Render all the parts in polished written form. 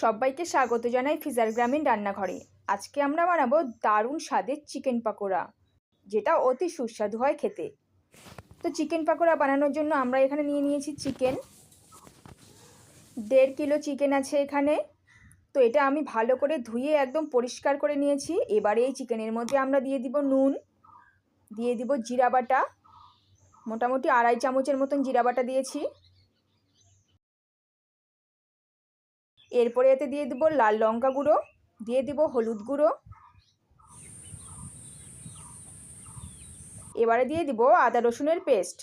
সবাইকে স্বাগত জানাই ফিজার গ্রামীণ রান্নাঘরে। আজকে আমরা বানাবো দারুণ স্বাদের চিকেন পাকোড়া, যেটা অতি সুস্বাদু হয় খেতে। তো চিকেন পাকোড়া বানানোর জন্য আমরা এখানে নিয়ে নিয়েছি চিকেন। 1.5 কিলো চিকেন আছে এখানে। তো এটা আমি ভালো করে ধুয়ে একদম পরিষ্কার করে নিয়েছি। এবারে এই চিকেনের মধ্যে আমরা দিয়ে দিব নুন, দিয়ে দিব জিরা বাটা, মোটামুটি 2.5 চামচের মতন জিরা বাটা দিয়েছি। এরপরে এতে দিয়ে দেবো লাল লঙ্কা গুঁড়ো, দিয়ে দিব হলুদ গুঁড়ো, এবারে দিয়ে দিব আদা রসুনের পেস্ট।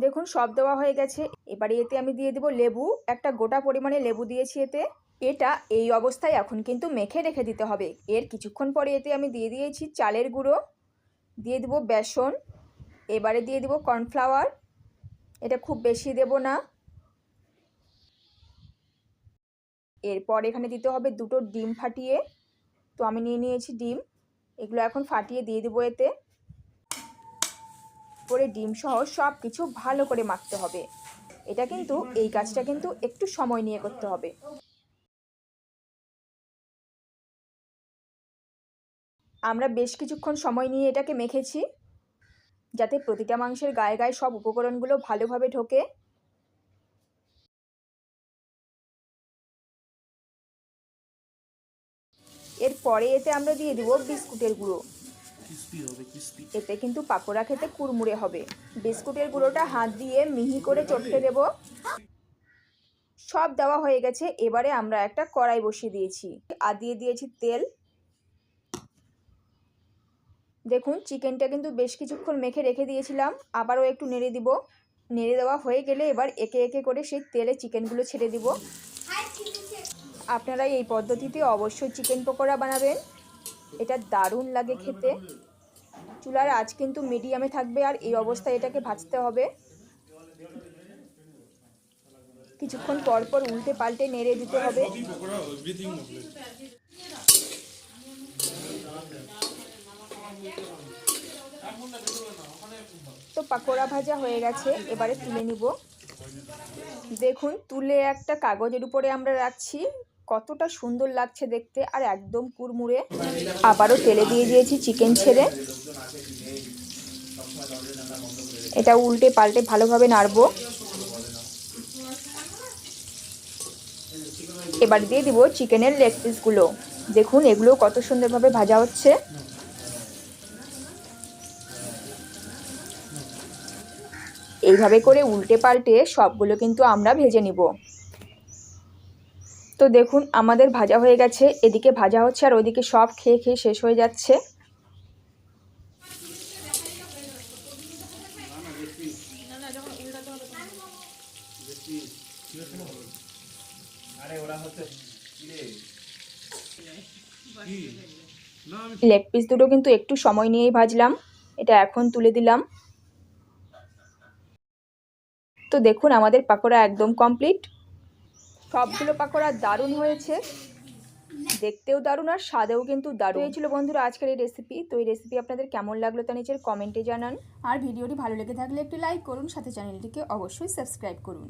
দেখুন সব দেওয়া হয়ে গেছে। এবারে এতে আমি দিয়ে দিব লেবু, একটা গোটা পরিমাণে লেবু দিয়েছি এতে। এটা এই অবস্থায় এখন কিন্তু মেখে রেখে দিতে হবে। এর কিছুক্ষণ পরে এতে আমি দিয়ে দিয়েছি চালের গুঁড়ো, দিয়ে দিব বেসন, এবারে দিয়ে দিব কর্নফ্লাওয়ার। এটা খুব বেশি দেব না। এরপর এখানে দিতে হবে 2টো ডিম ফাটিয়ে। তো আমি নিয়ে নিয়েছি ডিম, এগুলো এখন ফাটিয়ে দিয়ে দেবো এতে। পরে ডিম সহ সব কিছু ভালো করে মাখতে হবে। এটা কিন্তু এই কাজটা কিন্তু একটু সময় নিয়ে করতে হবে। আমরা বেশ কিছুক্ষণ সময় নিয়ে এটাকে মেখেছি, যাতে প্রতিটা মাংসের গায়ে গায়ে সব উপকরণগুলো ভালোভাবে ঢোকে। এরপরে এতে আমরা দিয়ে দিব বিস্কুটের গুঁড়ো। এতে কিন্তু পাকোড়া খেতে কুড়মুড়ে হবে। বিস্কুটের গুঁড়োটা হাত দিয়ে মিহি করে চটকে দেব। সব দেওয়া হয়ে গেছে। এবারে আমরা একটা কড়াই বসিয়ে দিয়েছি আর দিয়ে দিয়েছি তেল। দেখুন চিকেনটা কিন্তু বেশ কিছুক্ষণ মেখে রেখে দিয়েছিলাম, আবারও একটু নেড়ে দিব। নেড়ে দেওয়া হয়ে গেলে এবার একে একে করে সেই তেলে চিকেনগুলো ছেড়ে দিব। আপনারা এই পদ্ধতিতে অবশ্যই চিকেন পকোড়া বানাবেন, এটা দারুণ লাগে খেতে। চুলার আঁচ কিন্তু মিডিয়ামে থাকবে আর এই অবস্থায় এটাকে ভাজতে হবে। কিছুক্ষণ পর পর উল্টে পাল্টে নেড়ে দিতে হবে। তো পাকোড়া ভাজা হয়ে গেছে, এবারে তুলে নিব। দেখুন তুলে একটা কাগজের উপরে আমরা রাখছি, কতটা সুন্দর লাগছে দেখতে আর একদম কুড়মুড়ে। আবারও তেলে দিয়ে দিয়েছি চিকেন ছেড়ে। এটা উল্টে পাল্টে ভালোভাবে নাড়বো। এবার দিয়ে দিব চিকেনের লেগ পিসগুলো। দেখুন এগুলো কত সুন্দরভাবে ভাজা হচ্ছে। এইভাবে করে উল্টে পাল্টে সবগুলো কিন্তু আমরা ভেজে নিব। তো দেখুন আমাদের ভাজা হয়ে গেছে, এদিকে ভাজা হচ্ছে আর ওদিকে সব খেয়ে খেয়ে শেষ হয়ে যাচ্ছে। লেগ পিস দুটো কিন্তু একটু সময় নিয়েই ভাজলাম। এটা এখন তুলে দিলাম। তো দেখুন আমাদের পাকোড়া একদম কমপ্লিট। সবগুলো পাকোড়া দারুণ হয়েছে, দেখতেও দারুণ আর স্বাদেও কিন্তু দারুণ। এই ছিল বন্ধুরা আজকের এই রেসিপি। তো এই রেসিপি আপনাদের কেমন লাগলো তা নিচের কমেন্টে জানান। আর ভিডিওটি ভালো লেগে থাকলে একটি লাইক করুন, সাথে চ্যানেলটিকে অবশ্যই সাবস্ক্রাইব করুন।